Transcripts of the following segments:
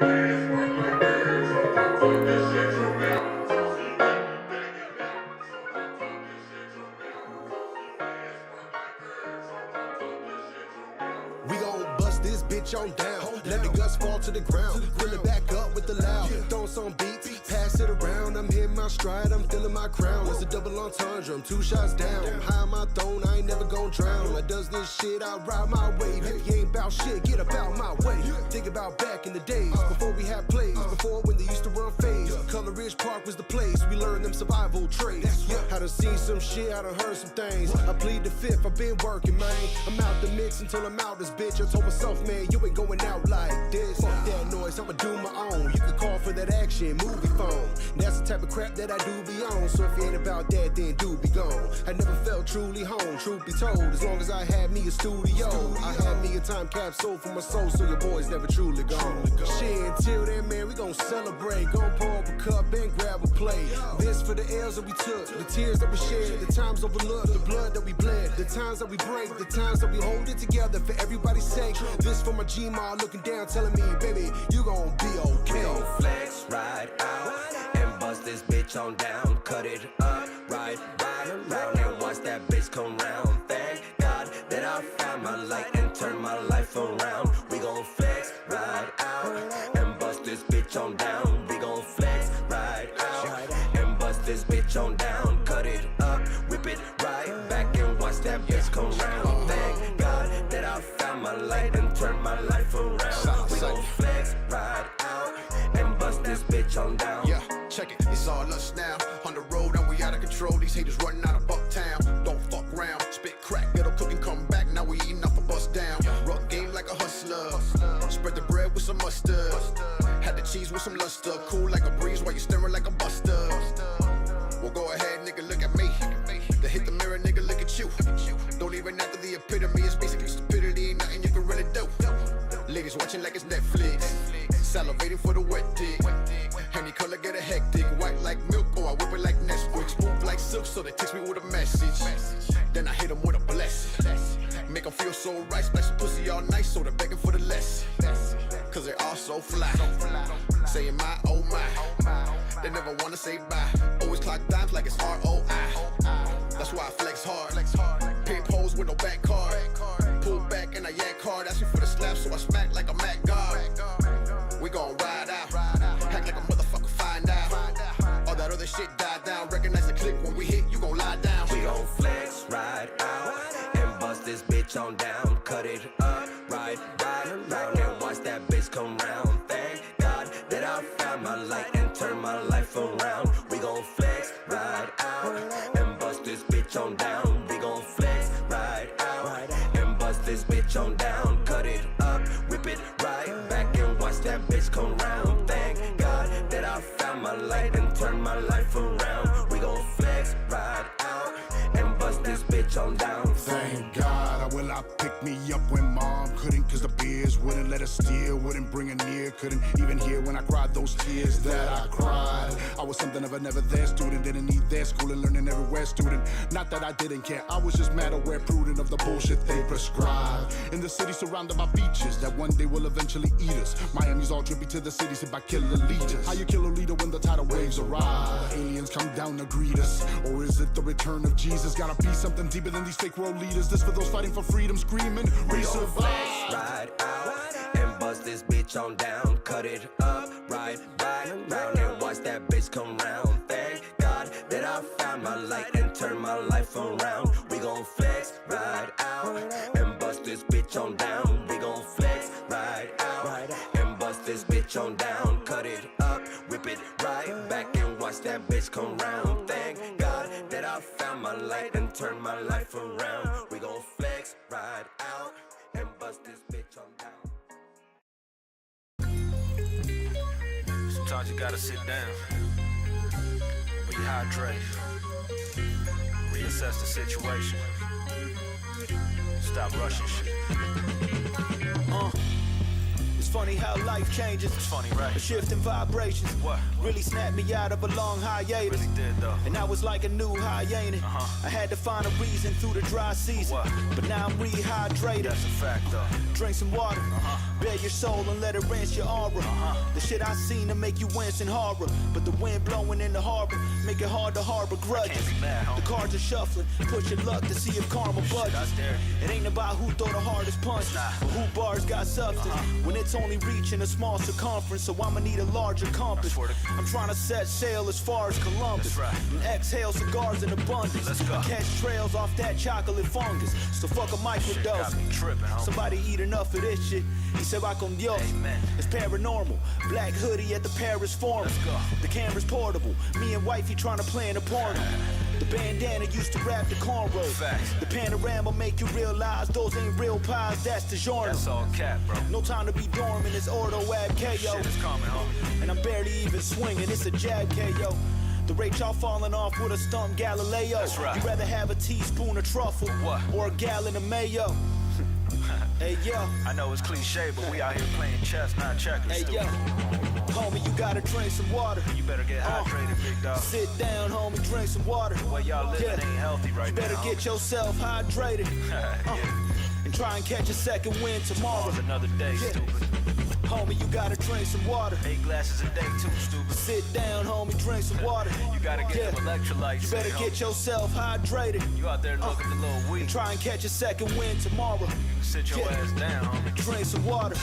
We gon' bust this bitch on down. Let the guts fall to the ground. Fill it back up with the loud. Throwing some beats, pass it around. I'm hitting my stride, I'm feeling my crown. It's a double entendre, I'm 2 shots down. I'm high on my throne, I ain't never gon' drown. I does this shit, I ride my wave. If you ain't bout shit, get about my way. Think about back in the days, before we had plays. Before when they used to run phase. Color Ridge Park was the place, we learned them survival trades. I done seen some shit, I done heard some things. I plead the fifth, I've been working, man. I'm out the mix until I'm out this bitch. I told myself, man, you ain't going out like this. Fuck that noise, I'ma do my own. You can call for that action, movie phone. That's the type of crap that I do be on. So if you ain't about that, then do be gone. I never felt truly home, truth be told. As long as I had me a studio, I had me a time capsule for my soul, so your boy's never truly gone. Shit, until then, man, we gon' celebrate. Gon' pour up a cup and grab a plate. This for the L's that we took, the tears that we shed, the times overlooked, the blood that we bled, the times that we break, the times that we hold it together for everybody's sake. This for my G-Ma looking down, telling me, baby, you gon' be okay. We gon' flex, ride out, and bust this bitch on down. Cut it up, ride around, and watch that bitch come round. Thank God that I found my light and turned my life around. We gon' flex, ride out, and bust this bitch on down. We gon' flex, ride out, and bust this bitch on down. Cut it up, whip it right back, and watch that bitch come round. Thank God that I found my light and turned my life around. We gon' flex, ride out, and bust this bitch on down. Yeah, check it, it's all us now. On the road and we out of control. These haters running out of Bucktown. Don't fuck around, spit crack, ghetto cooking, come back. Now we eating off a bust down. Rock game like a hustler. Spread the bread with some mustard. Had the cheese with some luster. Cool like a breeze while you staring like a buster. Well, go ahead, nigga, look at me. Then hit the mirror, nigga, look at you. Don't even after the epitome, it's basically stupidity. Ain't nothing you can really do. Ladies watching like it's Netflix. Salivating for the wet dick. Any color get a hectic. White like milk, or I whip it like Nesquik. Smooth like silk, so they text me with a message. Then I hit them with a blessing. Make them feel so right. Splash some pussy all nice, so they're begging for the less. Cause they're all so fly. Saying my, oh my. They never wanna say bye. Always clock dimes like it's ROI. That's why I flex hard. Pimp hoes with no back card. Pull back and I yank hard. Asking for the slap, so I smack like a Mac guard. We gon' ride out. Act like a motherfucker, find out. All that other shit died down. Recognize the click when we hit, you gon' lie down. We gon' flex, ride out, and bust this bitch on down. Cut it up, ride around, and watch that bitch come round. Thank God that I found my light and turned my life around. We gon' flex, ride out, and bust this bitch on down. We gon' flex, ride out, and bust this bitch on down. Cut it up, whip it right back, and watch that bitch come round. Thank God that I found my light and turned my life around. We gon' flex, ride out, and bust this bitch on down. Thank God, will I pick me up when mom couldn't, cause the beers wouldn't let her steer, wouldn't bring her near, couldn't even hear when I cried those tears that I cried. I was something of a never there student, didn't need their school and learning everywhere student. Not that I didn't care, I was just mad aware, prudent of the bullshit they prescribe. In the city surrounded by beaches that one day will eventually eat us. Miami's all drippy to the cities hit by killer leaders. How you kill a leader when the tidal waves arrive? Aliens come down to greet us, or is it the return of Jesus? Gotta be something deeper than these fake world leaders. This for those fighting for freedom, screaming, we survive. Ride out, and bust this bitch on down. Cut it up, ride around, and watch that bitch come round. Thank God that I found my light and turned my life around. We gon' flex, ride out, and bust this bitch on down. We gon' flex, ride out, and bust this bitch on down. Cut it up, whip it right back, and watch that bitch come round. Thank God that I found my light and turned my life around. We gon' flex, ride out, and bust this bitch on down. Sometimes you gotta sit down, rehydrate, reassess the situation, stop rushing shit. funny how life changes. It's funny, right? A shift in vibrations. What? Really snapped me out of a long hiatus. Really did, though. And I was like a new high, ain't it? I had to find a reason through the dry season. What? But now I'm rehydrated. That's a fact, though. Drink some water. Bare your soul and let it rinse your aura. The shit I seen to make you wince in horror. But the wind blowing in the harbor make it hard to harbor grudges. Can't be mad, homie. The cards are shuffling. Push your luck to see if karma budges. I dare you. It ain't about who throw the hardest punch, but who bars got substance. When it's only reaching a small circumference, so I'ma need a larger compass. I'm trying to set sail as far as Columbus. That's right. And exhale cigars in abundance. Let's go. Catch trails off that chocolate fungus. So fuck a Shit microdose. got me tripping, homie. Somebody eat enough of this shit. He said, "Va con Dios." Amen. It's paranormal. Black hoodie at the Paris Forum. Let's go. The camera's portable. Me and wifey trying to plan a porno. The bandana used to wrap the cornrow. Facts. The panorama make you realize those ain't real pies, that's the genre. That's all cap, bro. No time to be dormant, it's ordo ab KO. Shit is coming, homie. And I'm barely even swinging, it's a jab KO. The rate y'all falling off with a stump Galileo. That's right. You'd rather have a teaspoon of truffle What? or a gallon of mayo. Hey yo, I know it's cliche, but we out here playing chess, not checkers. hey yo. Homie, you gotta drink some water. You better get hydrated, big dog. Sit down, homie, drink some water. The way y'all living ain't healthy right You better now. get yourself hydrated. And try and catch a second wind tomorrow. Tomorrow's another day, Yeah. stupid. Homie, you gotta drink some water. 8 glasses a day, too, stupid. Sit down, homie, drink some water. You gotta get them electrolytes. You better in, get homie. yourself hydrated. You out there looking a little weak. And try and catch a second wind tomorrow. You can sit your Yeah. ass down, homie. Drink some water.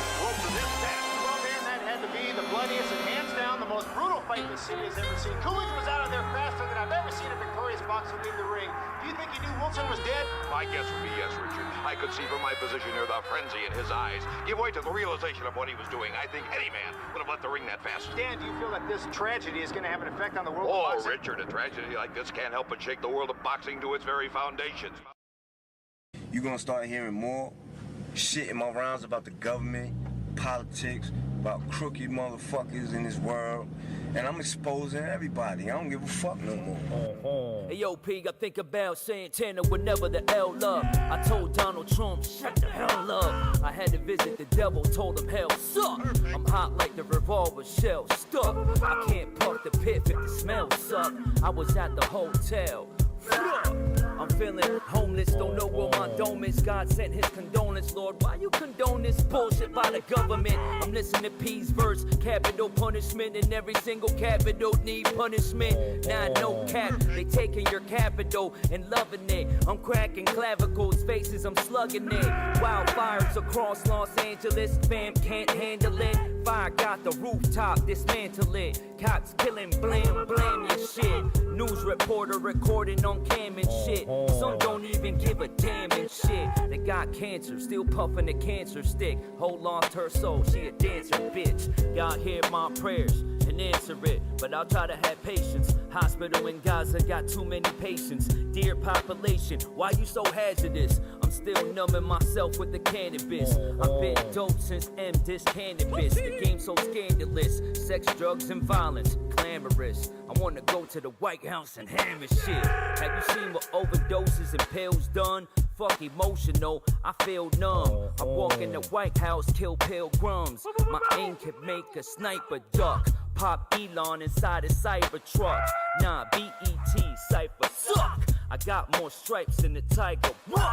Well, man, that had to be the bloodiest and hands down the most brutal fight the city has ever seen. Coolidge was out of there faster than I've ever seen a victorious boxer leave the ring. Do you think he knew Wilson was dead? My guess would be yes, Richard. I could see from my position here the frenzy in his eyes give way to the realization of what he was doing. I think any man would have left the ring that fast. Dan, do you feel that this tragedy is going to have an effect on the world of Oh, boxing? Richard, a tragedy like this can't help but shake the world of boxing to its very foundations. You're gonna start hearing more shit in my rounds about the government, politics, about crooked motherfuckers in this world, and I'm exposing everybody. I don't give a fuck no more. Hey yo, P, I think about saying Tanner whenever the L up. I told Donald Trump, shut the hell up. I had to visit the devil, told him hell suck. I'm hot like the revolver shell stuck. I can't puff the pit if the smell suck. I was at the hotel. I'm feeling homeless, don't know where my dome is. God sent his condolence, Lord. Why you condone this bullshit by the government? I'm listening to P's verse, capital punishment, and every single capital need punishment. Nah, no cap, they taking your capital and loving it. I'm cracking clavicles, faces, I'm slugging it. Wildfires across Los Angeles, fam can't handle it. Fire got the rooftop, dismantle it. Cops killing, blam, blam your shit. News reporter recording on cam and shit. Some don't even give a damn and shit. They got cancer, still puffing the cancer stick. Whole lost her soul, she a dancer, bitch. Y'all hear my prayers and answer it, but I'll try to have patience. Hospital in Gaza got too many patients. Dear population, why you so hazardous? I'm still numbing myself with the cannabis. I've been dope since M dis cannabis. The game's so scandalous. Sex, drugs, and violence, glamorous. I wanna go to the White House and hammer shit. Have you seen what overdoses and pills done? Fuck emotional, I feel numb. I walk in the White House, kill pilgrims. My aim can make a sniper duck. Pop Elon inside a Cybertruck. Nah, BET, Cypher suck. I got more stripes than the tiger. What?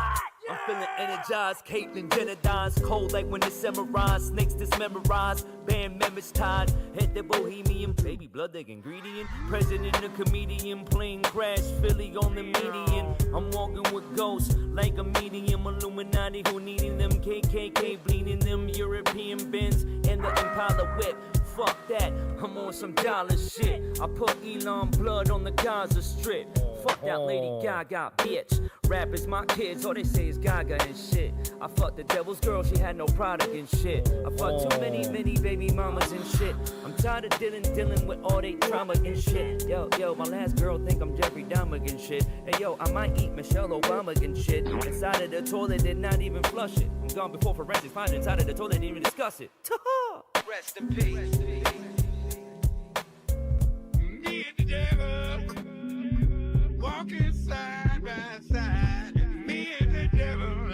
I'm feeling energized, Caitlyn Jenner dies. Cold like when the samurai snakes dismemorize. Band members tied, hit the bohemian. Baby blood, the ingredient. President, a comedian, plane crash, Philly on the median. I'm walking with ghosts like a medium. Illuminati who needing them. KKK bleeding them. European Benz and the Impala whip. Fuck that, I'm on some dollar shit. I put Elon blood on the Gaza Strip. Fuck that Lady Gaga, bitch. Rappers my kids, all they say is Gaga and shit. I fucked the devil's girl, she had no product and shit. I fucked too many baby mamas and shit. I'm tired of dealing with all they trauma and shit. Yo, my last girl think I'm Jeffrey Dahmer and shit. Hey yo, I might eat Michelle Obama and shit. Inside of the toilet, did not even flush it. I'm gone before forensics find it inside of the toilet, didn't even discuss it. Rest in peace. Me and the devil walking side by side. Me and the devil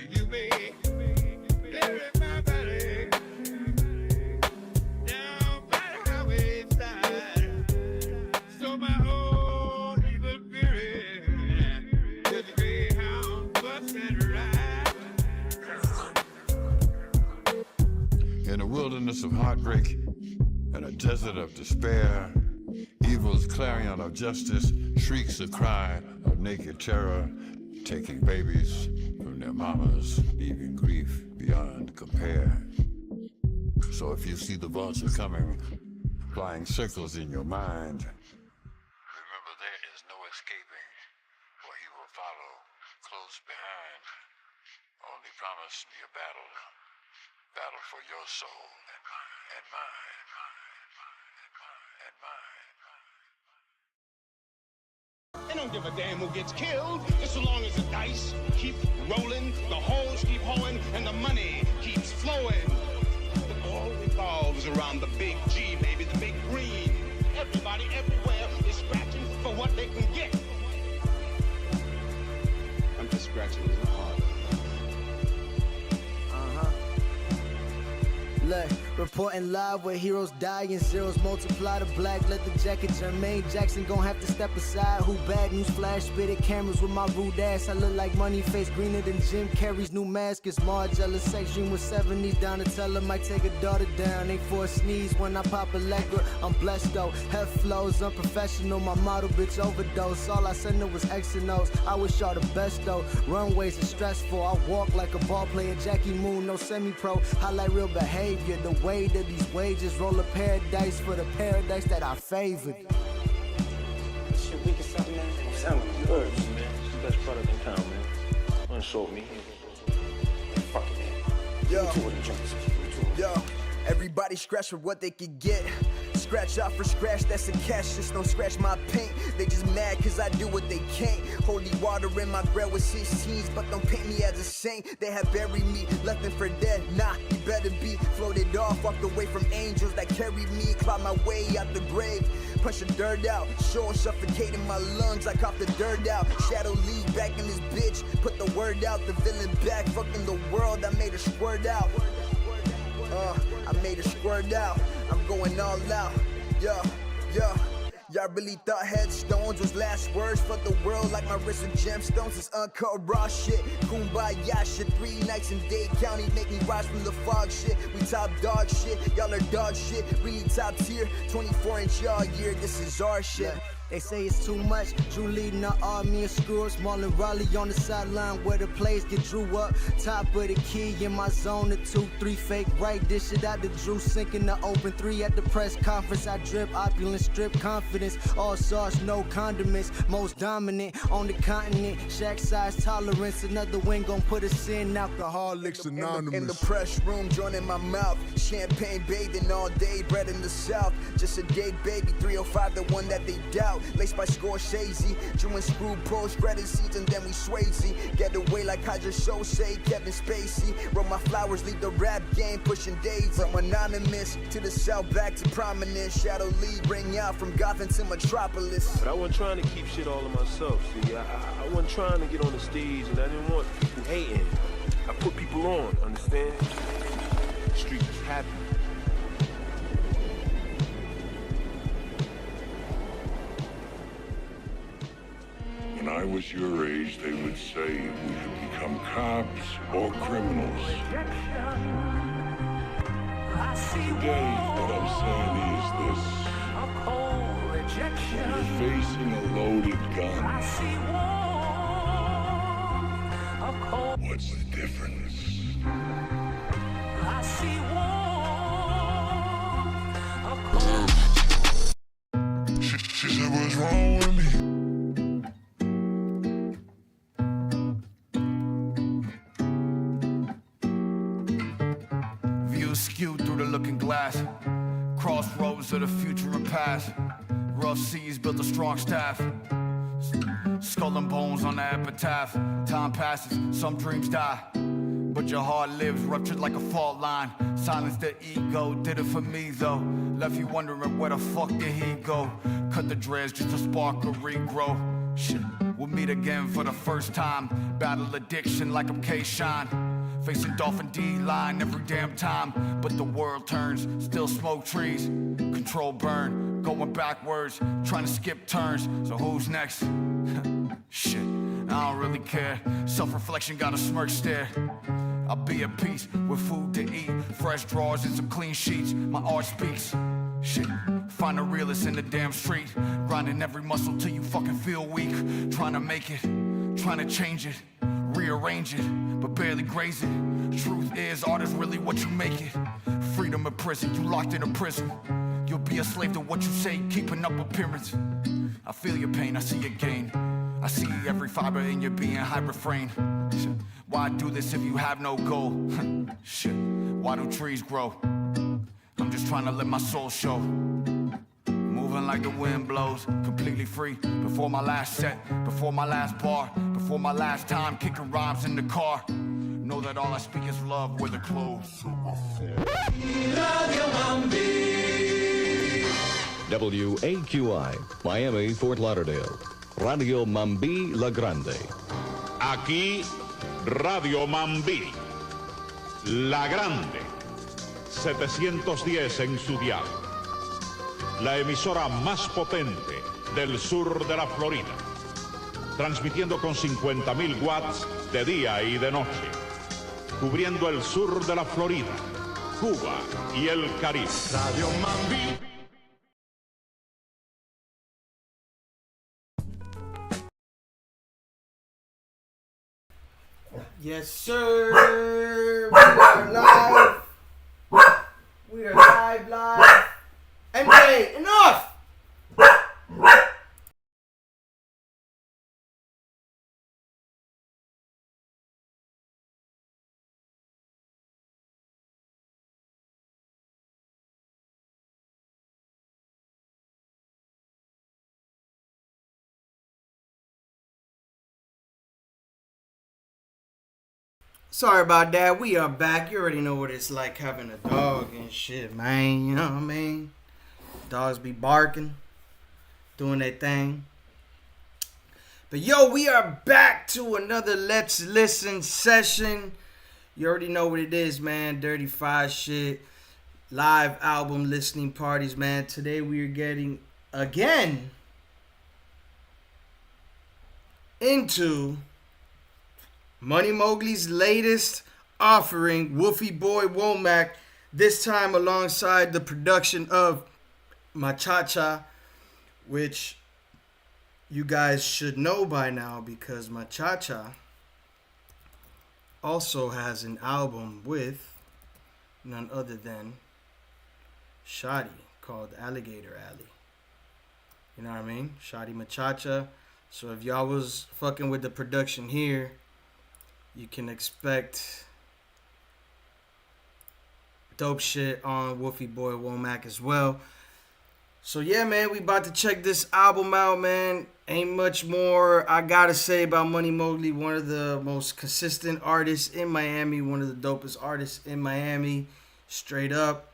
You may bury my body down by the highway side, so my old evil spirit to the Greyhound bus and ride. In a wilderness of heartbreak and a desert of despair, evil's clarion of justice shrieks the cry of naked terror, taking babies from their mamas, leaving grief beyond compare. So if you see the vulture coming, flying circles in your mind, remember there is no escaping, for he will follow close behind. Only promise me a battle for your soul and mine, and mine. They don't give a damn who gets killed, just so long as the dice keep rolling, the holes keep hoeing, and the money keeps flowing. It all revolves around the big G, baby, the big green. Everybody everywhere is scratching for what they can get. I'm just scratching his heart. Look, reporting live where heroes die and zeros multiply. The black leather jacket, Jermaine Jackson gon' have to step aside. Who bad news flash, spitted cameras with my rude ass. I look like money face greener than Jim Carrey's new mask. It's Margella sex dream with 70s down to tell her might take a daughter down. Ain't for a sneeze when I pop a Allegra. I'm blessed though, head flows unprofessional. My model bitch overdose. All I sent her was X and O's. I wish y'all the best though. Runways are stressful. I walk like a ball player, Jackie Moon, no semi-pro. Highlight real behavior. The way that these wages roll a paradise for the paradise that I favored. Shit, we can something, man. Sound good, man. It's the best product in town, man. Unsold me. Fuck it, man. Yo, everybody scratch for what they could get. Scratch out for scratch, that's a cash, just don't scratch my paint. They just mad cause I do what they can't. Holy water in my bread with 16s, but don't paint me as a saint. They have buried me, left them for dead. Nah, you better be floated off, walked away from angels that carried me. Clawed my way out the grave, push the dirt out. Sure suffocating my lungs, I coughed the dirt out. Shadow League back in this bitch, put the word out. The villain back, fucking the world, I made her squirt out. I made her squirt out. I'm going all out. Yeah. Y'all really thought headstones was last words for the world, like my wrist with gemstones. It's uncut raw shit. Kumbaya shit. 3 nights in Dade County make me rise from the fog shit. We top dog shit. Y'all are dog shit. Really top tier. 24-inch y'all year. This is our shit. They say it's too much. Drew leading the army of screws. Marlon Raleigh on the sideline where the plays get drew up. Top of the key in my zone. The 2-3 fake right. Dish it out to Drew. Sinking the open 3 at the press conference. I drip opulent strip confidence. All sauce, no condiments. Most dominant on the continent. Shack size tolerance. Another wing gon' put us in. Alcoholics Anonymous. In the press room, joint in my mouth. Champagne bathing all day. Bread in the south. Just a date, baby. 305, the one that they doubt. Laced by Scorsese, Drew and Screw pros, spreading seeds and then we Swayze. Get away like Hydra Show say, Kevin Spacey. Roll my flowers, leave the rap game, pushing days. From anonymous to the south, back to prominence. Shadow League, ring out from Gotham to Metropolis. But I wasn't trying to keep shit all to myself, see. I wasn't trying to get on the stage and I didn't want people hating. I put people on, understand? The street was happy. When I was your age, they would say we could become cops or criminals. Today, what I'm saying is this. You're facing a loaded gun. What's the difference? She said, what's wrong with me? Skewed through the looking glass, crossroads of the future and past. Rough seas built a strong staff, skull and bones on the epitaph. Time passes, some dreams die, but your heart lives, ruptured like a fault line. Silence the ego, did it for me though. Left you wondering where the fuck did he go. Cut the dreads just to spark a regrow. Shit, We'll meet again for the first time. Battle addiction like I'm K-Shine. Facing Dolphin D-line every damn time. But the world turns, still smoke trees. Control burn, going backwards, trying to skip turns. So who's next? Shit, I don't really care. Self-reflection got a smirk stare. I'll be at peace with food to eat, fresh drawers and some clean sheets. My art speaks. Shit, find the realest in the damn street. Grinding every muscle till you fucking feel weak. Trying to make it, trying to change it, rearrange it, but barely graze it. Truth is, art is really what you make it. Freedom in prison, you locked in a prison. You'll be a slave to what you say, keeping up appearance. I feel your pain, I see your gain. I see every fiber in your being, high refrain. Why do this if you have no goal? Shit, why do trees grow? I'm just trying to let my soul show. Moving like the wind blows, completely free. Before my last set, before my last bar, before my last time kicking rhymes in the car. Know that all I speak is love with the clothes. WAQI, Miami, Fort Lauderdale. Radio Mambi La Grande. Aquí, Radio Mambi La Grande. 710 en su dial. La emisora más potente del sur de la Florida. Transmitiendo con 50.000 watts de día y de noche. Cubriendo el sur de la Florida, Cuba y el Caribe. Radio Mambi. Yes, sir. We are live. We are live. MJ, enough! Sorry about that. We are back. You already know what it's like having a dog and shit, man. You know what I mean? Dogs be barking, doing their thing. But yo, we are back to another Let's Listen session. You already know what it is, man. Dirty Five shit. Live album listening parties, man. Today we are getting, again, into Money Mogly's latest offering, Wolfy Boy Womac, this time alongside the production of Machacha, which you guys should know by now because Machacha also has an album with none other than Shotty called Alligator Alley. You know what I mean? Shotty Machacha. So if y'all was fucking with the production here, you can expect dope shit on Wolfy Boy Womac as well. So yeah, man, we about to check this album out, man. Ain't much more I gotta say about Money Mogly. One of the most consistent artists in Miami. One of the dopest artists in Miami. Straight up.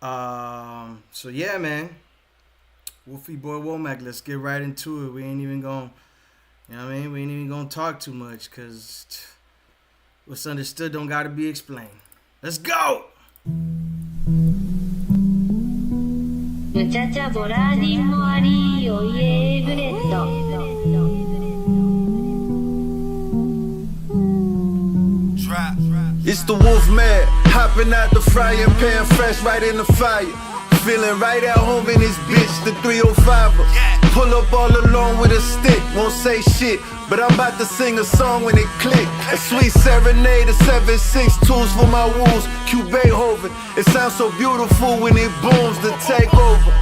So yeah, man. Wolfy Boy Womac, let's get right into it. We ain't even gonna, you know what I mean? We ain't even gonna talk too much because what's understood don't gotta be explained. Let's go! 무차차 보라님 모아리 요예 그랬어. It's the wolf man, hopping out the frying pan, fresh right in the fire. Feeling right at home in this bitch, the 305er. Pull up all alone with a stick, won't say shit, but I'm about to sing a song when it click. A sweet serenade, a 7.6 tools for my wounds, Q Beethoven. It sounds so beautiful when it booms, the takeover.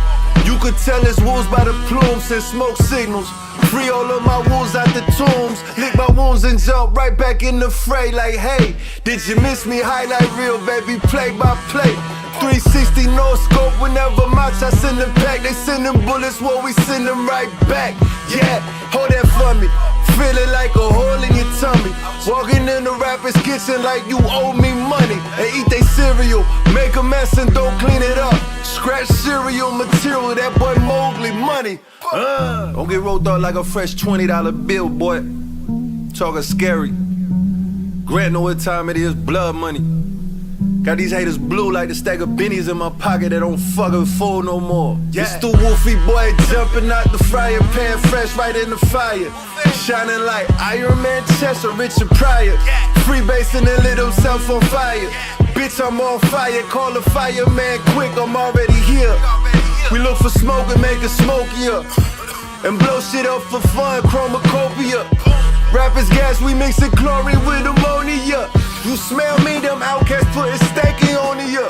You could tell it's wolves by the plumes and smoke signals. Free all of my wolves out the tombs, lick my wounds and jump right back in the fray like, hey, did you miss me? Highlight reel, baby, play by play. 360 no scope whenever match I send them back. They send them bullets, well we send them right back. Yeah, hold that for me. feeling like a hole in your tummy. Walking in the rapper's kitchen like you owe me money. And eat they cereal, make a mess and don't clean it up. Scratch cereal material, that boy Mowgli money. Don't get rolled up like a fresh $20 bill, boy. Talking scary. Grant know what time it is, blood money. Got these haters blue like the stack of bennies in my pocket that don't fucking fold no more. Yeah. It's the Wolfy Boy jumping out the fryer pan, fresh right in the fire. Shining like Iron Man chest or Richard Pryor. Freebasing and lit himself on fire. Bitch, I'm on fire, call the fireman quick, I'm already here. We look for smoke and make it smokier. And blow shit up for fun, chromacopia. Rappers gas, we mixing chlorine with ammonia. You smell me, them outcasts putting stanky on ya.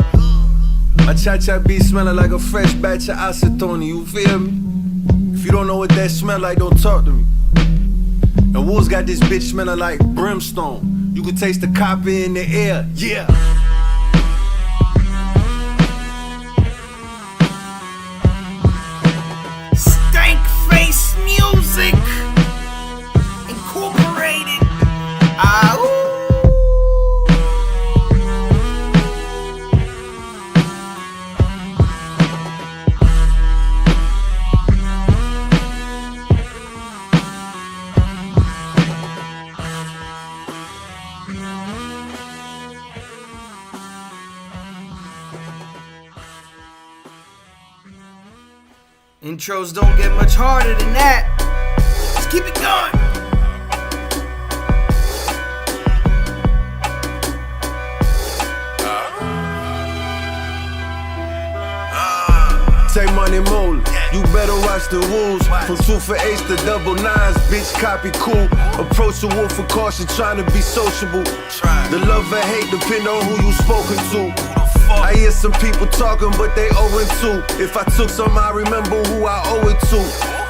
My cha-cha beat smelling like a fresh batch of acetone, you feel me? If you don't know what that smell like, don't talk to me. And Wolves got this bitch smelling like brimstone. You can taste the copper in the air, yeah. Stank face music incorporated. Intros don't get much harder than that. Let's keep it going. Say Money Mogly, you better watch the rules. From 2 for 8s to double 9s, bitch copy cool. Approach the wolf with caution, trying to be sociable. The love or hate depend on who you spoken to. I hear some people talking, but they owing too. If I took some, I remember who I owe it to.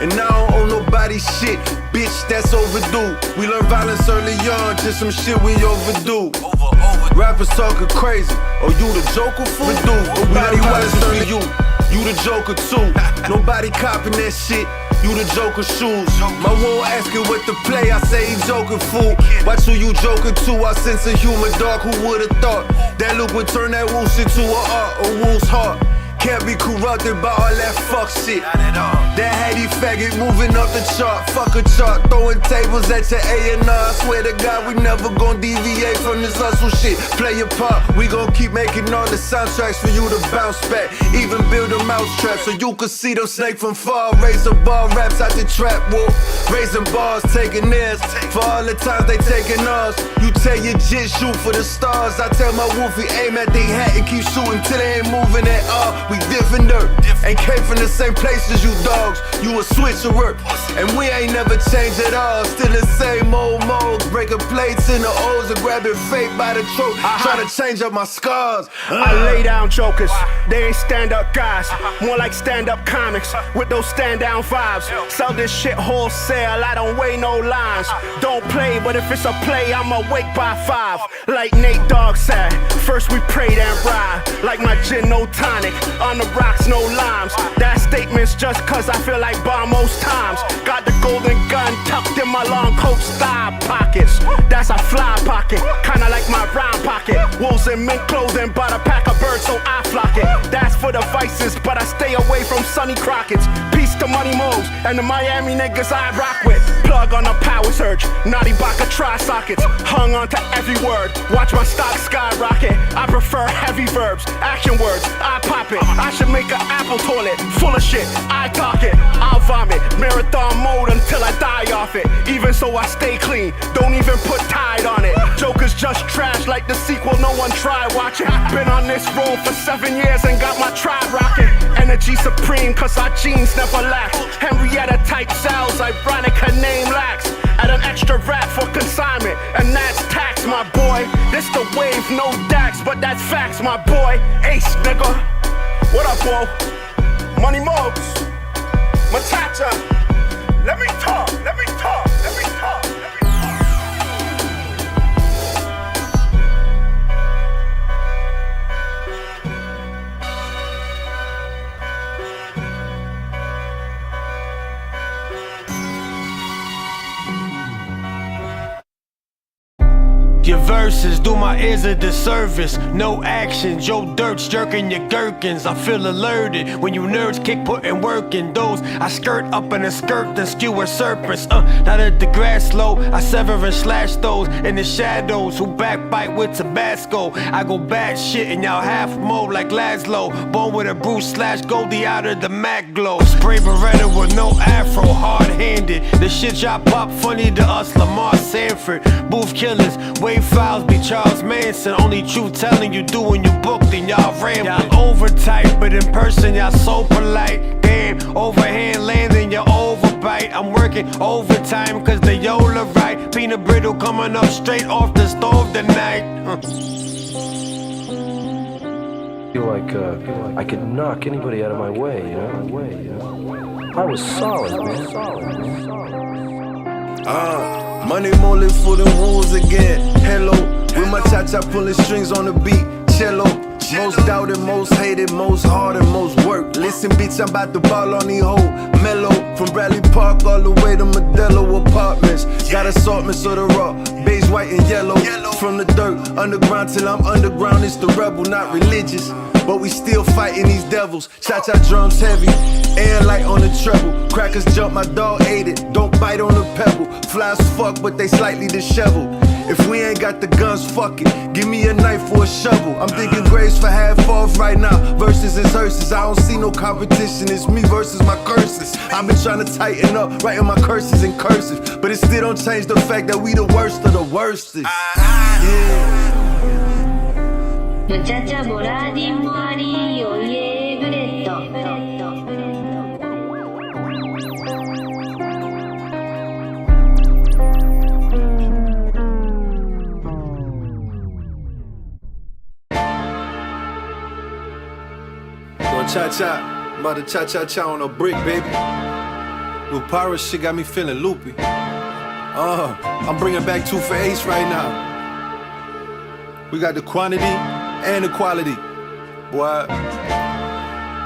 And now I don't owe nobody shit, bitch, that's overdue. We learn violence early on, just some shit we overdue. Rappers talking crazy, oh you the joker fool? Nobody watching for you, you the joker too. Nobody copping that shit, you the joker shoes. My won't asking what to play, I say he joking fool. Watch who you joking to, I sense a human dog, who would've thought that look would turn that wolf into a art, a wolf's heart. Can't be corrupted by all that fuck shit. That hatey faggot moving up the chart. Fuck a chart, throwing tables at your A&R. I swear to God, we never gon' deviate from this hustle shit. Play your part, we gon' keep making all the soundtracks for you to bounce back. Even build a mousetrap so you can see them snake from far. Raising ball raps out the trap, wolf. Raising bars, taking theirs. For all the times they taking ours. You tell your jit, shoot for the stars. I tell my wolfie, aim at they hat and keep shooting till they ain't moving at all. We different dirt, ain't came from the same place as you dogs. You a switcher, and we ain't never changed at all. Still the same old modes, breaking plates in the O's and grabbing fate by the throat. Trying to change up my scars. I lay down jokers, they ain't stand-up guys. More like stand-up comics with those stand-down vibes. Sell this shit wholesale, I don't weigh no lines. Don't play, but if it's a play, I'm awake by 5. Like Nate Dogg said, first we pray then ride. Like my gin, no tonic. On the rocks, no limes. That statement's just cause I feel like bomb most times. Got the golden gun tucked in my long coat style pockets. That's a fly pocket, kinda like my rhyme pocket. Wolves in mink clothing, but a pack of birds, so I flock it. That's for the vices, but I stay away from Sonny Crockett's. Peace to Money Mogly and the Miami niggas I rock with. Plug on the power surge, naughty baka try sockets. Hung on to every word, watch my stock skyrocket. I prefer heavy verbs, action words, I pop it. I should make an Apple toilet full of shit, I talk it. I'll vomit, marathon mode until I die off it. Even so I stay clean, don't even put Tide on it. Joker's just trash like the sequel, no one tried watching. Been on this road for 7 years and got my tribe rocking. Energy supreme cause our genes never lack. Henrietta type cells, ironic her name lacks. Add an extra rap for consignment, and that's tax, my boy. This the wave, no dax, but that's facts, my boy. Ace, nigga. What up, bro? Money Mogly, Matata. Let me talk, let me talk, let me talk. verses do my ears a disservice. No action, Joe Dirt's jerking your gherkins. I feel alerted when you nerds kick putting work in those. I skirt up in a skirt then skewer serpents. Now that the grass low, I sever and slash those in the shadows who backbite with Tabasco. I go bad shit and y'all half mode like Laszlo. Born with a Bruce slash Goldie out of the Mac glow. Spray Beretta with no afro, hard-handed. The shit y'all pop funny to us, Lamar Sanford. Booth killers, wave files be Charles Manson. Only truth telling you do when you booked and y'all rambling. Y'all over tight, but in person y'all so polite. Damn, overhand landing, you overbite. I'm working overtime cause the Yola right. Peanut brittle coming up straight off the stove tonight. Feel like I could knock anybody out of my way, you know? I was solid, man. Money Mogly for them rules again. Hello, with my cha-cha pulling strings on the beat. Cello, most doubted, most hated, most hard and most work. Listen, bitch, I'm about to ball on the whole mellow. From Bradley Park all the way to Modelo Apartments. Got assortments of the raw, beige, white, and yellow. From the dirt, underground till I'm underground. It's the rebel, not religious. But we still fighting these devils. Cha-cha drums heavy, air light on the treble. Crackers jump, my dog ate it. Don't bite on the pebble. Flies fuck, but they slightly disheveled. If we ain't got the guns, fuck it. Give me a knife or a shovel. I'm thinking grades for half off right now. Verses is hearses. I don't see no competition. It's me versus my curses. I've been trying to tighten up, writing my curses in cursive. But it still don't change the fact that we the worst of the worstest. Yeah. むちゃちゃボラディもありおいえブレッド Going cha-cha, I'm about to cha-cha-cha on a brick, baby. New pirate shit got me feeling loopy. I'm bringing back 2 for Ace right now. We got the quantity and the quality. Boy,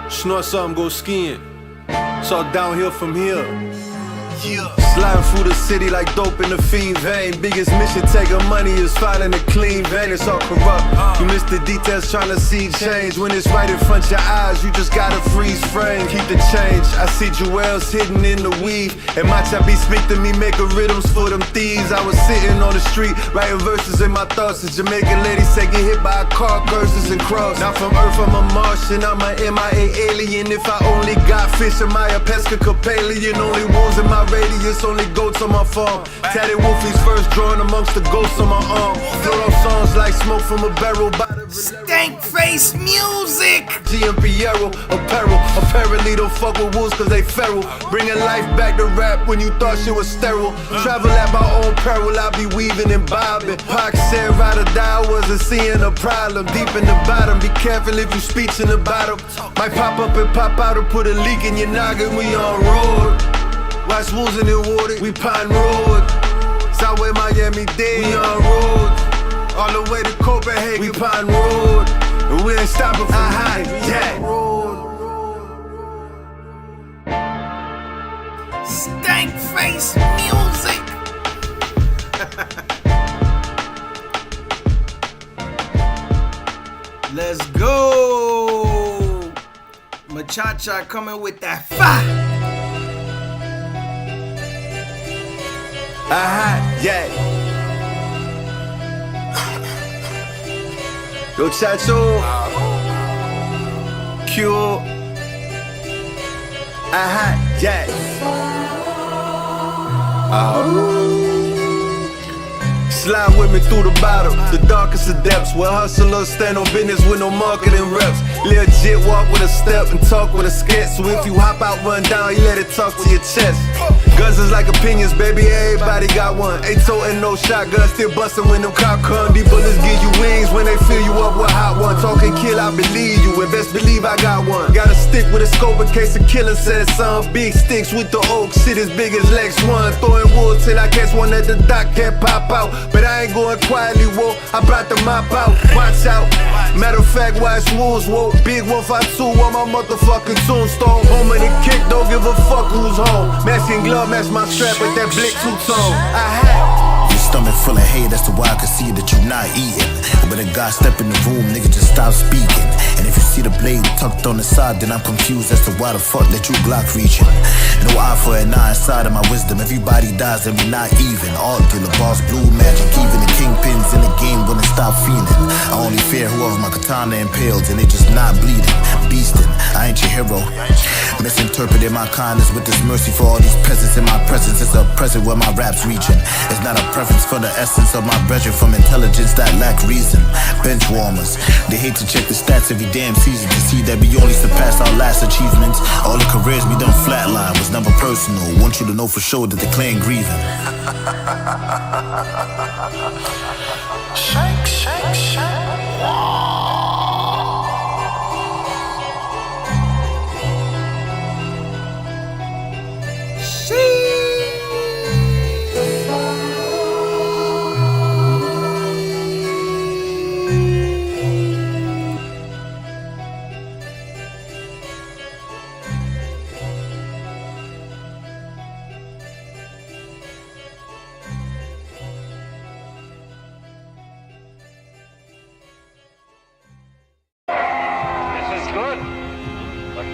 snort something, go skiing. It's all downhill from here. Sliding through the city like dope in the fiend vein. Biggest mission taking money is finding a clean vein. It's all corrupt. You miss the details trying to see change. When it's right in front of your eyes, you just gotta freeze frame. Keep the change. I see jewels hidden in the weave. And my be speak to me, making rhythms for them thieves. I was sitting on the street, writing verses in my thoughts. The Jamaican lady said get hit by a car, curses and cross. Not from Earth, I'm a Martian. I'm a MIA alien. If I only got fish, am I a Pescacopalian? Only wolves in my radius, only goats on my farm. Tatted Wolfy's first drawing amongst the ghosts on my arm. Float off songs like smoke from a barrel. Stank face music. GMP apparel. Apparently don't fuck with wolves cause they feral. Bringing life back to rap when you thought shit was sterile. Travel at my own peril, I be weaving and bobbing. Pac said ride or die, I wasn't seeing a problem. Deep in the bottom, be careful if you speech in the bottom. Might pop up and pop out or put a leak in your noggin. We on road. Watch wolves in the water, we Pine Road. Southway Miami-Dade, we on road. All the way to Copenhagen, we Pine Road. And we ain't stopping for yeah. Stank face music. Let's go. Machacha coming with that fire. Yeah. Yo, Chacho. Q. Yeah. Slide with me through the bottom, the darkest of depths, where hustlers stand on business with no marketing reps. Legit walk with a step and talk with a sketch. So if you hop out, run down, you let it talk to your chest. Guns is like opinions, baby, everybody got one. Ain't toting no shotgun, still bustin' when them cop come. These bullets give you wings when they fill you up with hot one. Talking kill, I believe you, and best believe I got one. Got a stick with a scope in case a killer says some. Big sticks with the oak, shit as big as Lex 1. Throwing wood till I catch one that the doc can't pop out. But I ain't going quietly, whoa, I brought the mop out. Watch out, matter of fact, watch wolves, whoa. Big 152 on my motherfucking tombstone. Home of the kick, don't give a fuck who's home. Mask and glove, match my strap with that blick two-tone. You stomach full of hate, that's the why I can see that you're not eating. When a guy step in the room, nigga just stop speaking. And if you see the blade tucked on the side, then I'm confused as to why the fuck that you Glock reaching. No eye for an eye inside of my wisdom. Everybody dies and we not even. All dealer, boss, blue magic. Even the kingpins in the game wouldn't stop fiending. I only fear whoever my katana impales and it just not bleeding. Beastin', I ain't your hero. Misinterpreted my kindness with this mercy for all these peasants in my presence. It's a present where my rap's reaching. It's not a preference for the essence of my brethren from intelligence that lack reason. Bench warmers, they hate to check the stats every damn season to see that we only surpassed our last achievements. All the careers we done flatline was never personal. Want you to know for sure that the clan grieving. Shake, shake, shake. Wow.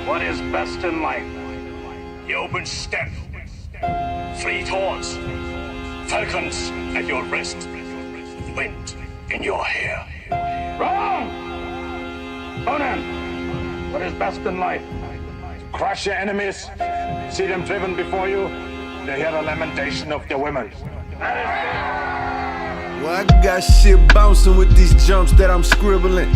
What is best in life? The open steppe, fleet horse, falcons at your wrist, wind in your hair. Wrong! Conan, what is best in life? Crush your enemies, see them driven before you, and hear the lamentation of their women. Well, I got shit bouncing with these jumps that I'm scribbling.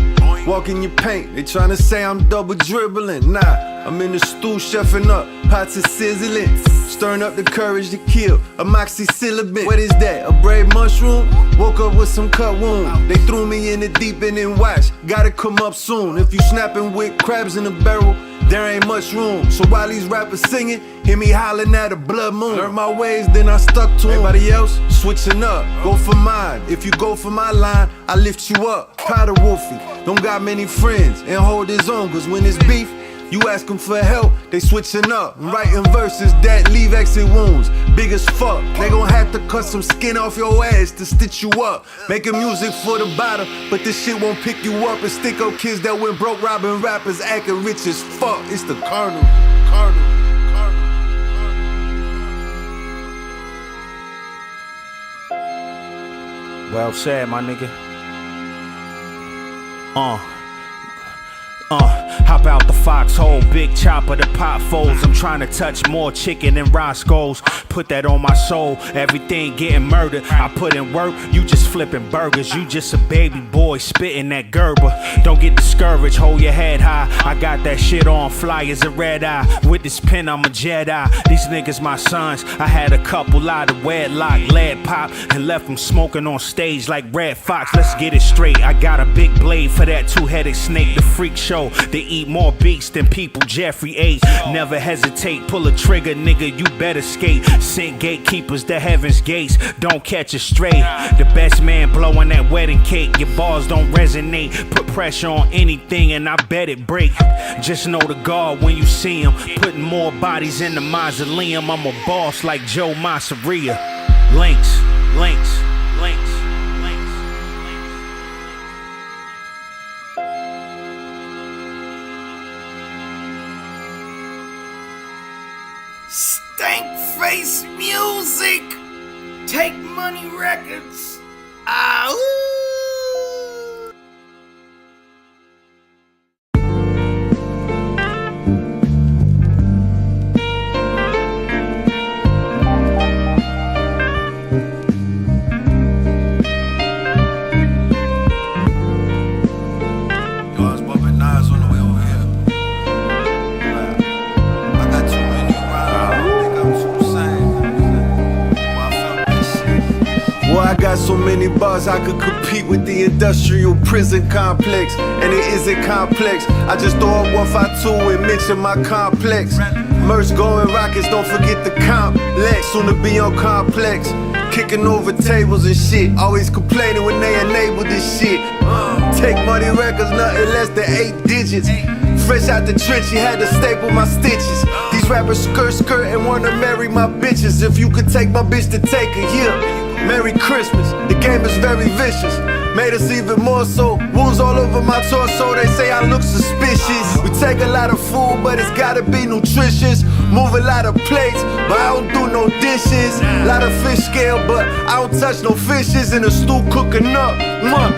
Walk in your paint, they tryna say I'm double dribbling. Nah, I'm in the stew chefing up, pots is sizzling. Stirring up the courage to kill, amoxicillin. What is that, a brave mushroom? Woke up with some cut wound. They threw me in the deep end and watch, gotta come up soon. If you snapping with crabs in a barrel, there ain't much room. So while these rappers singing, hear me hollering at a blood moon. Learn my ways, then I stuck to 'em. Everybody else, switching up, go for mine. If you go for my line, I lift you up. Proud of Wolfy, don't got many friends, and hold his own. Cause when it's beef, you ask them for help, they switching up. Writing verses that leave exit wounds, big as fuck. They gon' have to cut some skin off your ass to stitch you up. Making music for the bottom, but this shit won't pick you up. And stick up kids that went broke robbing rappers, acting rich as fuck. It's the Colonel. Well said, my nigga. Hop out the foxhole, big chopper, the potholes. I'm trying to touch more chicken than Roscoe's. Put that on my soul, everything getting murdered. I put in work, you just flipping burgers. You just a baby boy spitting that Gerber. Don't get discouraged, hold your head high. I got that shit on fly as a red eye. With this pen, I'm a Jedi. These niggas my sons. I had a couple out of wedlock, lead pop, and left them smoking on stage like Red Fox. Let's get it straight. I got a big blade for that two-headed snake. The freak show, they eat more beats than people Jeffrey ate. Never hesitate, pull a trigger, nigga, you better skate. Send gatekeepers to heaven's gates, don't catch a stray. The best man blowing that wedding cake, your bars don't resonate. Put pressure on anything and I bet it break. Just know the God when you see him, putting more bodies in the mausoleum. I'm a boss like Joe Masseria. Links, links, links. Stank face music. Take Money Records. Ah, I got so many bars I could compete with the industrial prison complex. And it isn't complex, I just throw up 152 and mention my complex. Merch going rockets, don't forget the complex. Soon to be on complex, kicking over tables and shit. Always complaining when they enable this shit. Take Money Records, nothing less than 8 digits. Fresh out the trench, he had to staple my stitches. These rappers skirt and wanna marry my bitches. If you could take my bitch to take her, yeah. Merry Christmas. The game is very vicious. Made us even more so. Wounds all over my torso, they say I look suspicious. We take a lot of food, but it's gotta be nutritious. Move a lot of plates, but I don't do no dishes. Lot of fish scale, but I don't touch no fishes. In the stew cooking up,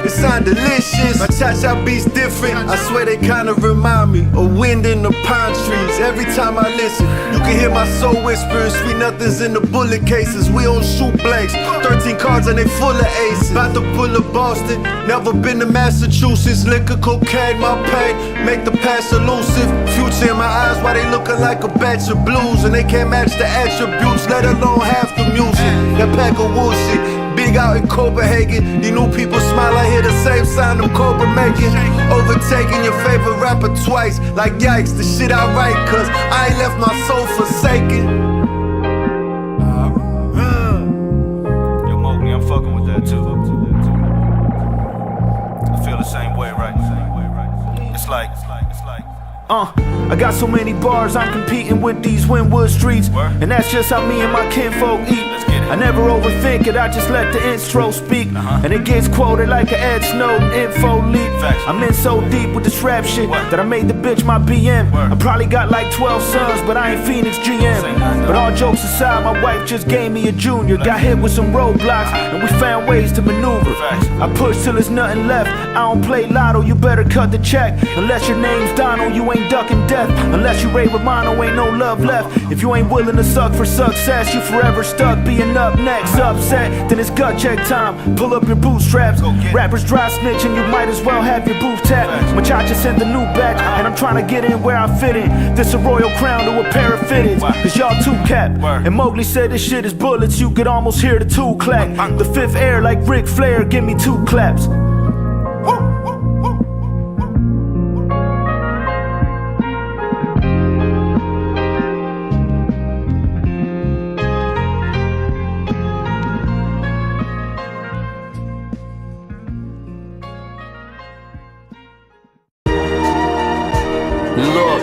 it sound delicious. My cha-cha beats different, I swear they kinda remind me of wind in the pine trees. Every time I listen, you can hear my soul whispering. Sweet nothings in the bullet cases, we don't shoot blanks. 13 cards and they full of aces. About to pull a Boston, never been to Massachusetts. Liquor, cocaine, my pain, make the past elusive. Future in my eyes, why they looking like a batch of blues. And they can't match the attributes, let alone half the music. That pack of woolsey, big out in Copenhagen. These new people smile, I hear the same sound them Cobra making. Overtaking your favorite rapper twice, like yikes, the shit I write, cause I ain't left my soul forsaken. Yo, Mogly, I'm fucking with that too. I feel the same way, right? It's like, I got so many bars, I'm competing with these Wynwood streets. And that's just how me and my kinfolk eat. I never overthink it, I just let the intro speak. And it gets quoted like an Ed Snowden info leak. I'm in so deep with this rap shit that I made the bitch my BM. I probably got like 12 sons, but I ain't Phoenix GM. But all jokes aside, my wife just gave me a junior. Got hit with some roadblocks, and we found ways to maneuver. I push till there's nothing left. I don't play lotto, you better cut the check. Unless your name's Donald, you ain't ducking death. Unless you Ray Romano, ain't no love left. If you ain't willing to suck for success, you forever stuck being up next. Upset, then it's gut check time. Pull up your bootstraps. Rappers dry snitching, you might as well have your booth tap. Machacha sent the new batch, and I'm trying to get in where I fit in. This a royal crown to a pair of fitteds, cause y'all too cap. And Mowgli said this shit is bullets, you could almost hear the two clack. The fifth air like Ric Flair, give me 2 claps. Look,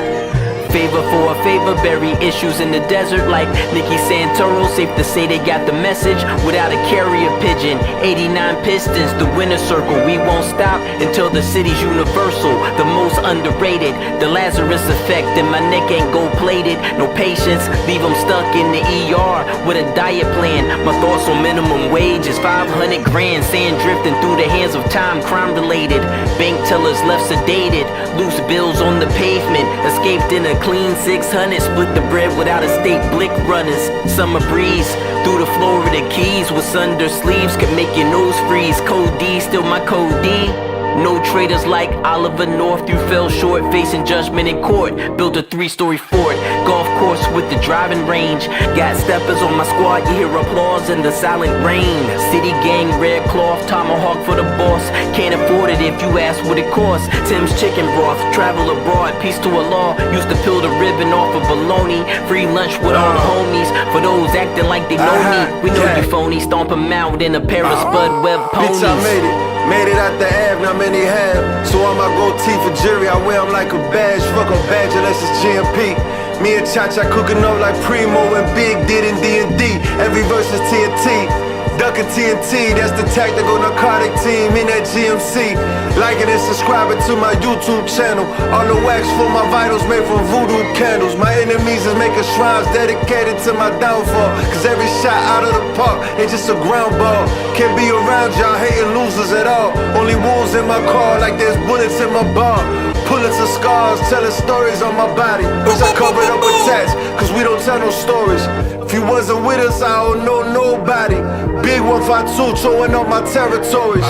favor for a favor, bury issues in the desert like Nicky Santoro. Safe to say they got the message without a carrier pigeon. 89 Pistons, the winner's circle. We won't stop until the city's universal. The most underrated, the Lazarus effect, and my neck ain't gold plated. No patience, leave them stuck in the ER with a diet plan. My thoughts on minimum wage is 500 grand. Sand drifting through the hands of time, crime related. Bank tellers left sedated, loose bills on the pavement. Escaped in a clean 600, split the bread without a state blick runners. Summer breeze through the Florida Keys with sunder sleeves could make your nose freeze. Code D, still my code D. No traitors like Oliver North, you fell short, facing judgment in court. Built a 3-story fort, golf course with the driving range. Got steppers on my squad, you hear applause in the silent rain. City gang, red cloth, tomahawk for the boss. Can't afford it if you ask what it costs. Tim's chicken broth, travel abroad, peace to a law. Used to peel the ribbon off of bologna. Free lunch with all the homies. For those acting like they know me, we know you phony. Stomp 'em out in a pair of Spud Web ponies. Bitch, I made it. Made it out the Ave, not many have. So on my goatee for jury, I wear them like a badge. Fuck a badge unless it's GMP. Me and Cha-Cha cooking up like Primo and Big did in D&D. Every verse is TNT. Ducking TNT, that's the tactical narcotic team in that GMC. Liking and subscribing to my YouTube channel. All the wax for my vitals made from voodoo candles. My enemies is making shrines dedicated to my downfall. Cause every shot out of the park ain't just a ground ball. Can't be around y'all hating losers at all. Only wolves in my car like there's bullets in my bar. Pulitzer scars, telling stories on my body. Wish I covered up with tats, cause we don't tell no stories. If you wasn't with us, I don't know nobody. Big 152 throwing up my territories.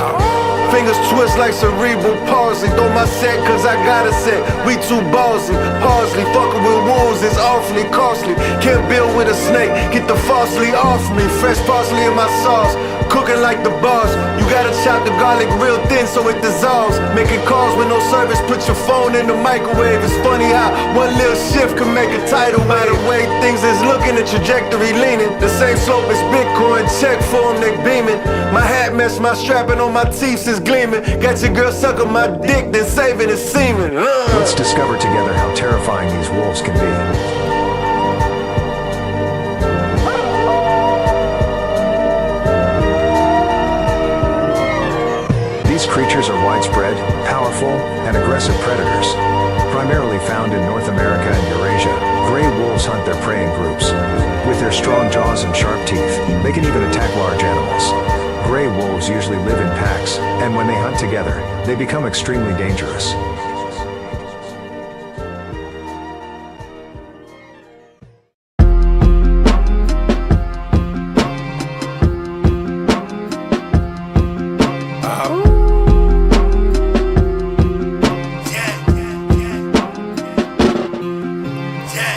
Fingers twist like cerebral palsy. Throw my set cause I got a set. We too ballsy. Parsley, fucking with wolves is awfully costly. Can't build with a snake, get the falsely off me. Fresh parsley in my sauce, cooking like the boss. You gotta chop the garlic real thin so it dissolves. Making calls with no service, put your phone in the microwave. It's funny how one little shift can make a tidal wave. By the way things is looking, the trajectory leaning. The same slope as Bitcoin, check for them, they beaming. My hat mess, my strapping on my teeth is gleaming. Got your girl sucking my dick, then saving his semen. Let's discover together how terrifying these wolves can be. creatures are widespread, powerful, and aggressive predators. Primarily found in North America and Eurasia, gray wolves hunt their prey in groups. With their strong jaws and sharp teeth, they can even attack large animals. Gray wolves usually live in packs, and when they hunt together, they become extremely dangerous.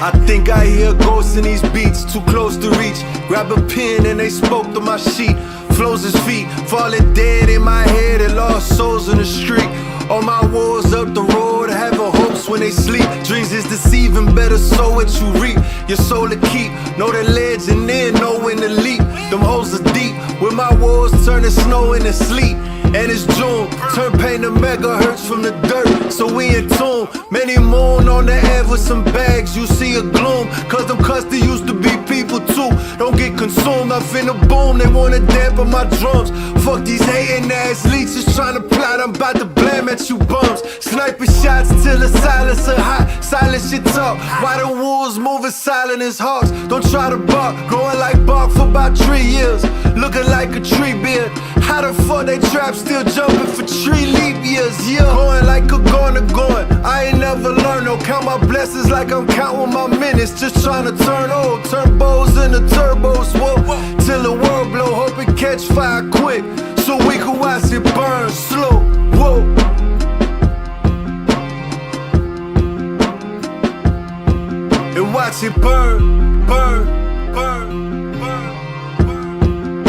I think I hear ghosts in these beats, too close to reach. Grab a pen and they spoke to my sheet. Flows his feet, falling dead in my head and lost souls in the street. All my walls up the road, having hopes when they sleep. Dreams is deceiving, better sow what you reap. Your soul to keep, know the ledge and then know when to leap. Them holes are deep, with my walls turning snow into sleet. And it's June, turn pain to megahertz from the dirt, so we in tune. Many moon on the air with some bags, you see a gloom. Cause them custody used to be people too. Don't get consumed, I'm finna boom, they wanna dampen my drums. Fuck these hating ass leeches trying to plot, I'm about to blam at you bums. Sniper shots till the silencer hot, silence your talk. Why the wolves moving silent as hawks? Don't try to bark, growing like bark for about 3 years. Looking like a tree beard. How the fuck they trap still jumping for 3 leap years? Yeah, going like a going. I ain't never learned, no count my blessings like I'm counting my minutes. Just trying to turn old, turn bows into turbos, whoa. Till the world blow, hope it catch fire quick, so we can watch it burn slow, whoa. And watch it burn, burn, burn, burn, burn,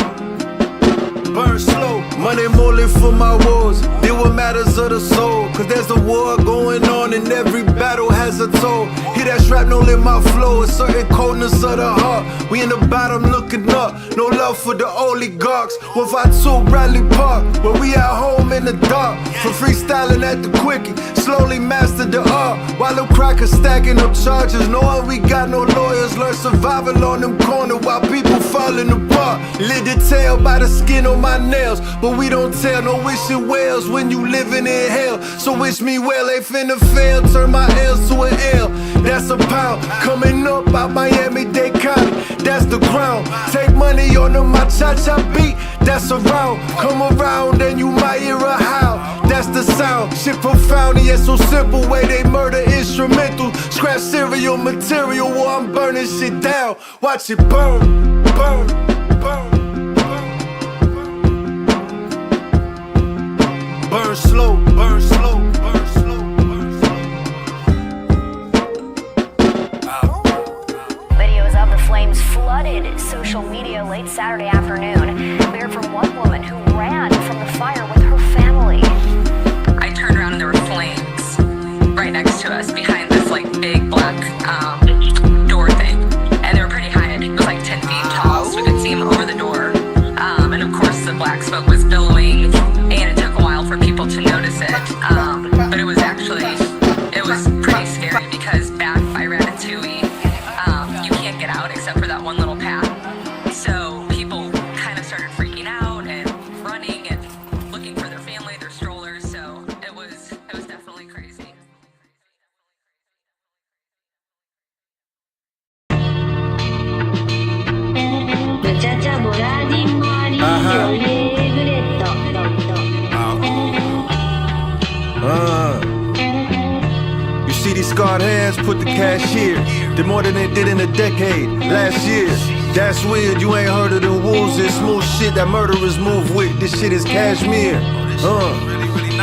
burn slow. Money Mogly for my wars, deal with matters of the soul. Cause there's a war going on and every battle has a toll. Hear that shrapnel in my flow, a certain coldness of the heart. We in the bottom looking up, no love for the oligarchs. 152 Bradley Park, where we at home in the dark. For freestyling at the quickie, slowly mastered the art. While them crackers stacking up charges, knowing we got no lawyers. Learn survival on them corner while people falling apart. Lit the tail by the skin on my nails, but we don't tell no wishing wells when you living in hell. So wish me well, they finna fail, turn my L's to an L. That's a pound, coming up out Miami-Dade County, that's the ground. Take money on them, my cha-cha beat, that's a round. Come around and you might hear a howl, that's the sound. Shit profound, yeah, so simple, way they murder instrumental. Scratch serial material while I'm burning shit down. Watch it burn, burn, burn. Burn slow, burn slow, burn slow, burn slow. Videos of the flames flooded social media late Saturday afternoon. We heard from one woman who ran from the fire with her family. I turned around and there were flames right next to us behind this like big black door thing. And they were pretty high, it was like 10 feet tall, so we could see them over the door. And of course the black smoke was billowing, and it took a while for people to notice it. But it was pretty scary because back by Ratatouille, you can't get out except for that one little path. So people kind of started freaking out and running and looking for their family, their strollers. So it was definitely crazy. You see these scarred hands, put the cash here. Did more than they did in a decade, last year. That's weird, you ain't heard of the wolves and smooth shit that murderers move with. This shit is cashmere.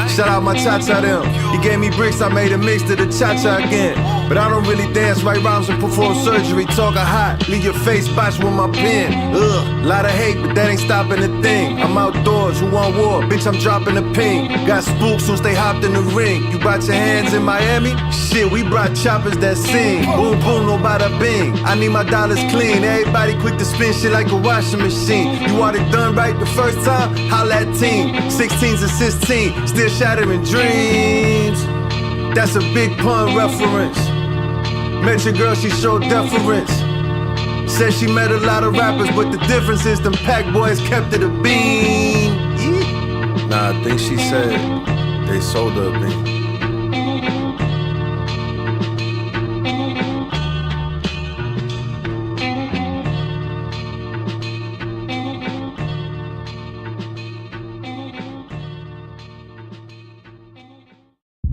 Shout out my cha-cha them. He gave me bricks, I made a mix to the cha-cha again. But I don't really dance, write rhymes and perform surgery. Talking hot, leave your face botched with my pen. Lot of hate, but that ain't stopping a thing. I'm outdoors, who want war? Bitch, I'm dropping a ping. Got spooked since they hopped in the ring. You brought your hands in Miami? Shit, we brought choppers that sing. Boom, boom, no bada bing. I need my dollars clean. Everybody quick to spin shit like a washing machine. You want it done right the first time? Holla at team. 16s and 16, still shattering dreams. That's a big pun reference. Met your girl, she showed deference. Said she met a lot of rappers, but the difference is them pack boys kept it a bean. Nah, I think she said they sold her a bean.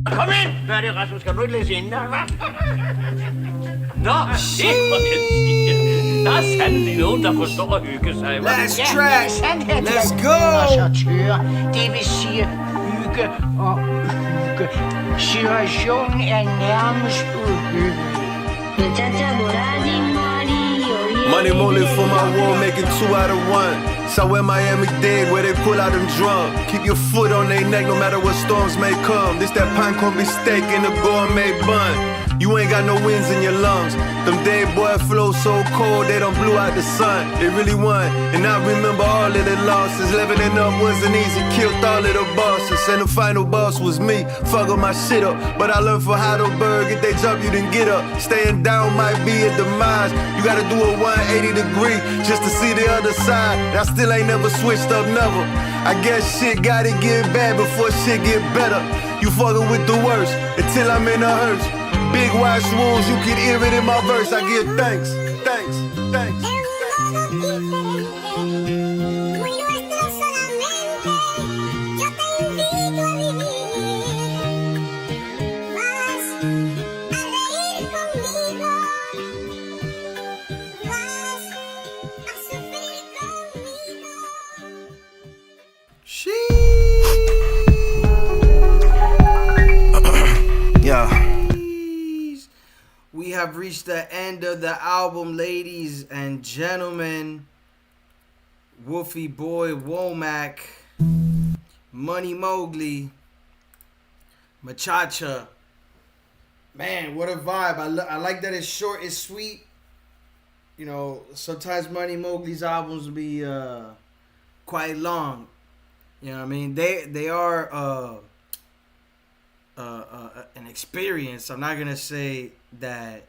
Kom ind! Hvad er det, Rasmus? Skal du ikke læse inden, hva'? Nå, det var det siger. Der er sandelig nogen, der forstår at hygge sig, hva'? Last track! Let's go! Og så tøre. Det vil sige hygge og hygge. Situationen er nærmest uhyggelig. Money Mogly for my war, making 2 out of 1. So in Miami-Dade where they pull out them drums. Keep your foot on their neck no matter what storms may come. This that pine corned beef steak in a gourmet bun. You ain't got no winds in your lungs. Them day boy flow so cold they done blew out the sun. They really won, and I remember all of the losses. Leveling up wasn't easy, killed all of the bosses. And the final boss was me, fucking my shit up. But I learned for Heidelberg, if they jump you then get up. Staying down might be a demise. You gotta do a 180 degree just to see the other side. I still ain't never switched up, never. I guess shit gotta get bad before shit get better. You fucking with the worst until I'm in a hearse. Big wide rules, you can hear it in my verse. I give thanks, thanks, thanks. We have reached the end of the album, ladies and gentlemen. Wolfy Boy Womac, Money Mogly, Machacha. Man, what a vibe. I like that it's short, it's sweet. You know, sometimes Money Mogly's albums will be quite long. You know what I mean? They are an experience. I'm not going to say that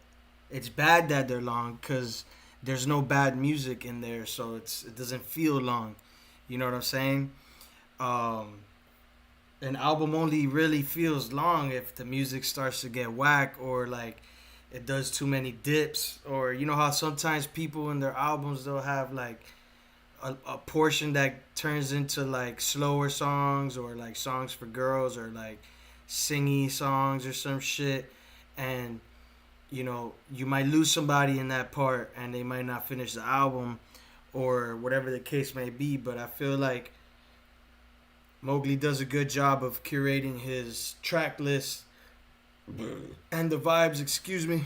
it's bad that they're long, because there's no bad music in there, so it doesn't feel long. You know what I'm saying? An album only really feels long if the music starts to get whack, or like it does too many dips, or you know how sometimes people in their albums, they'll have like a portion that turns into like slower songs, or like songs for girls, or like singy songs or some shit, and you know, you might lose somebody in that part and they might not finish the album, or whatever the case may be. But I feel like Mogly does a good job of curating his track list and the vibes, excuse me.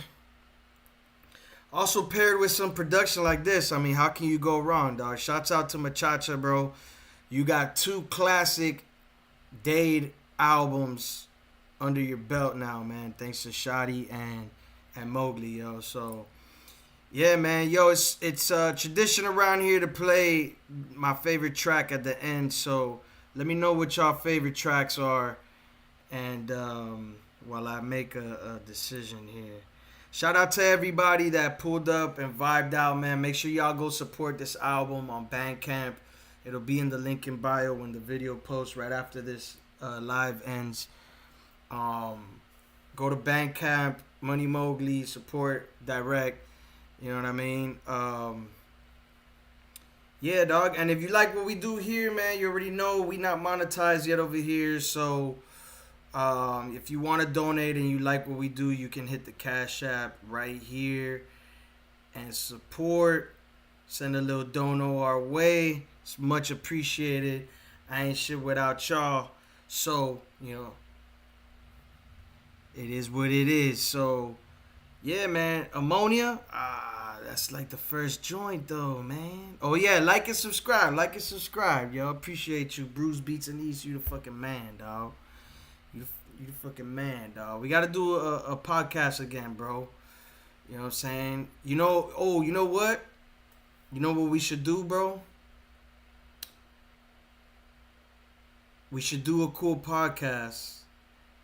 Also paired with some production like this, I mean, how can you go wrong, dog? Shouts out to Machacha, bro. You got 2 classic Dade albums under your belt now, man. Thanks to Shotty and Mogly, yo. So, yeah, man. Yo, it's tradition around here to play my favorite track at the end. So, let me know what y'all favorite tracks are, and while I make a decision here. Shout out to everybody that pulled up and vibed out, man. Make sure y'all go support this album on Bandcamp. It'll be in the link in bio when the video posts right after this live ends. Go to Bandcamp, Money Mogly, support direct. You know what I mean? Yeah, dog. And if you like what we do here, man, you already know we not monetized yet over here. So if you want to donate and you like what we do, you can hit the Cash App right here and support. Send a little dono our way. It's much appreciated. I ain't shit without y'all. So, you know, it is what it is. So, yeah, man. Ammonia. That's like the first joint, though, man. Oh, yeah. Like and subscribe. Like and subscribe, yo. Appreciate you. Bruce Beats and East. You the fucking man, dog. You the fucking man, dog. We got to do a podcast again, bro. You know what I'm saying? You know, you know what? You know what we should do, bro? We should do a cool podcast.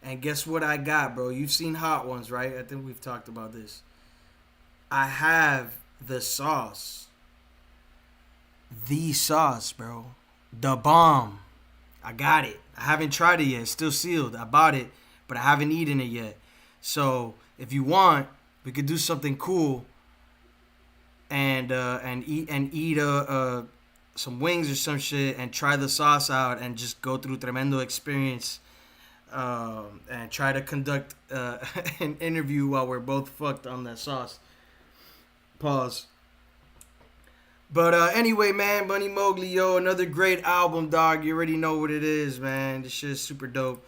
And guess what I got, bro? You've seen Hot Ones, right? I think we've talked about this. I have the sauce. The sauce, bro. The bomb. I got it. I haven't tried it yet. It's still sealed. I bought it, but I haven't eaten it yet. So if you want, we could do something cool and eat some wings or some shit and try the sauce out and just go through tremendo experience and try to conduct an interview while we're both fucked on that sauce. Pause. But anyway, man, Money Mogly, yo, another great album, dog. You already know what it is, man. This shit is super dope.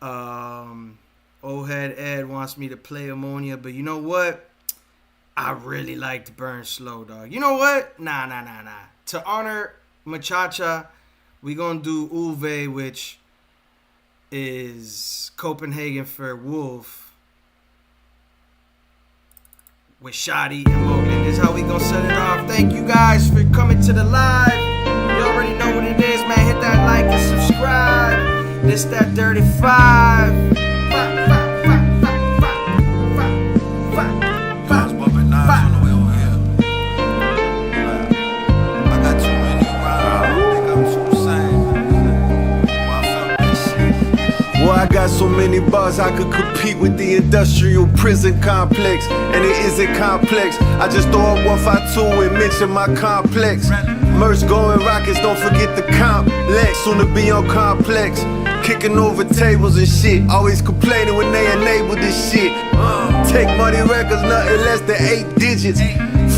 Old head Ed wants me to play Ammonia, but you know what? I really liked Burn Slow, dog. You know what? Nah. To honor Muchacha, we gonna do Uve, which is Copenhagen for Wolf, with Shotty and Logan. This is how we gonna set it off. Thank you guys for coming to the live. You already know what it is, man. Hit that like and subscribe. This that Dirty Five. Well, I got so many bars I could compete with the industrial prison complex, and it isn't complex. I just throw up 152 and mention my complex. Merch going rockets, don't forget the complex. Soon to be on complex, kicking over tables and shit. Always complaining when they enable this shit. Take Money Records, nothing less than 8 digits.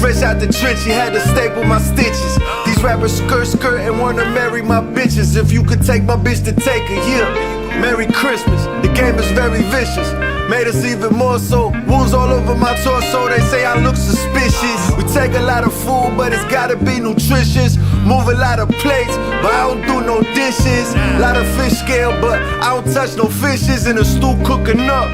Fresh out the trench, he had to staple my stitches. These rappers skirt and wanna marry my bitches. If you could take my bitch to take her, yeah. Merry Christmas, the game is very vicious. Made us even more so. Wounds all over my torso, they say I look suspicious. We take a lot of food, but it's gotta be nutritious. Move a lot of plates, but I don't do no dishes. Lot of fish scale, but I don't touch no fishes. In a stew cooking up,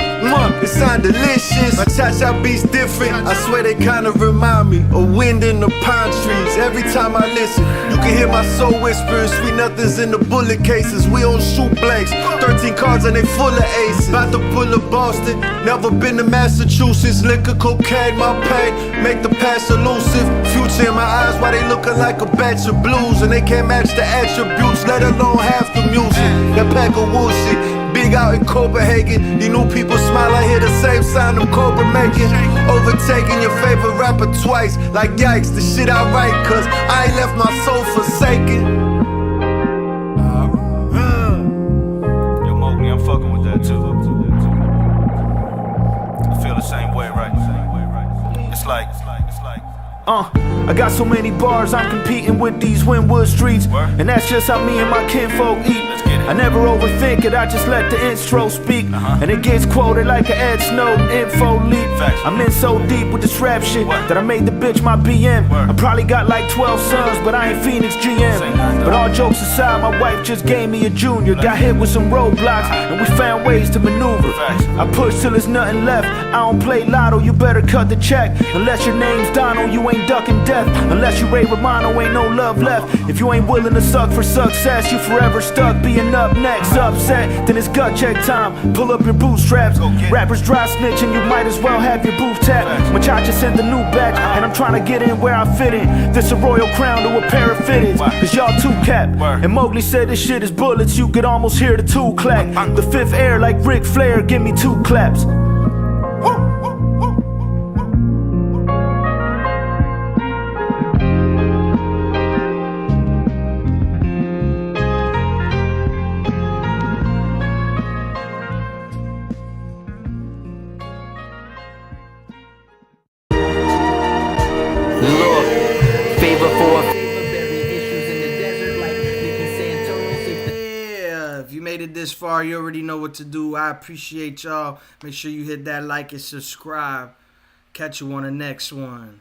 it sound delicious. My cha-cha beats different, I swear they kinda remind me of wind in the pine trees. Every time I listen, you can hear my soul whispering. Sweet nothings in the bullet cases, we on shoot blanks. 13 cards and they full of aces. About to pull a Boston, never been to Massachusetts. Liquor, cocaine, my pain, make the past elusive. Future in my eyes, why they looking like a batch of blues. And they can't match the attributes, let alone half the music. That pack of woolshit, big out in Copenhagen. These new people smile, I hear the same sound them Cobra making. Overtaking your favorite rapper twice, like yikes, the shit I write, cause I ain't left my soul forsaken. Yo, Mowgli, I'm fucking with that too. I feel the same way, right? It's like I got so many bars, I'm competing with these Wynwood streets. And that's just how me and my kinfolk eat. I never overthink it, I just let the intro speak. And it gets quoted like an Ed Snowden info leak. I'm in so deep with this rap shit that I made the bitch my BM. I probably got like 12 sons, but I ain't Phoenix GM. But all jokes aside, my wife just gave me a junior. Got hit with some roadblocks, and we found ways to maneuver. I push till there's nothing left. I don't play lotto, you better cut the check. Unless your name's Donald, you ain't ducking death. Unless you Ray Romano, ain't no love left. If you ain't willing to suck for success, you forever stuck being up next. Upset, then it's gut check time. Pull up your bootstraps. Rappers dry snitching, you might as well have your booth tap. Muchacha sent the new batch, and I'm trying to get in where I fit in. This a royal crown to a pair of fitteds, cause y'all too cap. And Mowgli said this shit is bullets, you could almost hear the tool clack. The fifth air like Ric Flair, give me 2 claps. This far, you already know what to do. I appreciate y'all. Make sure you hit that like and subscribe. Catch you on the next one.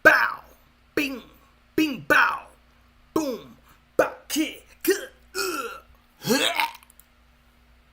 Bow! Bing!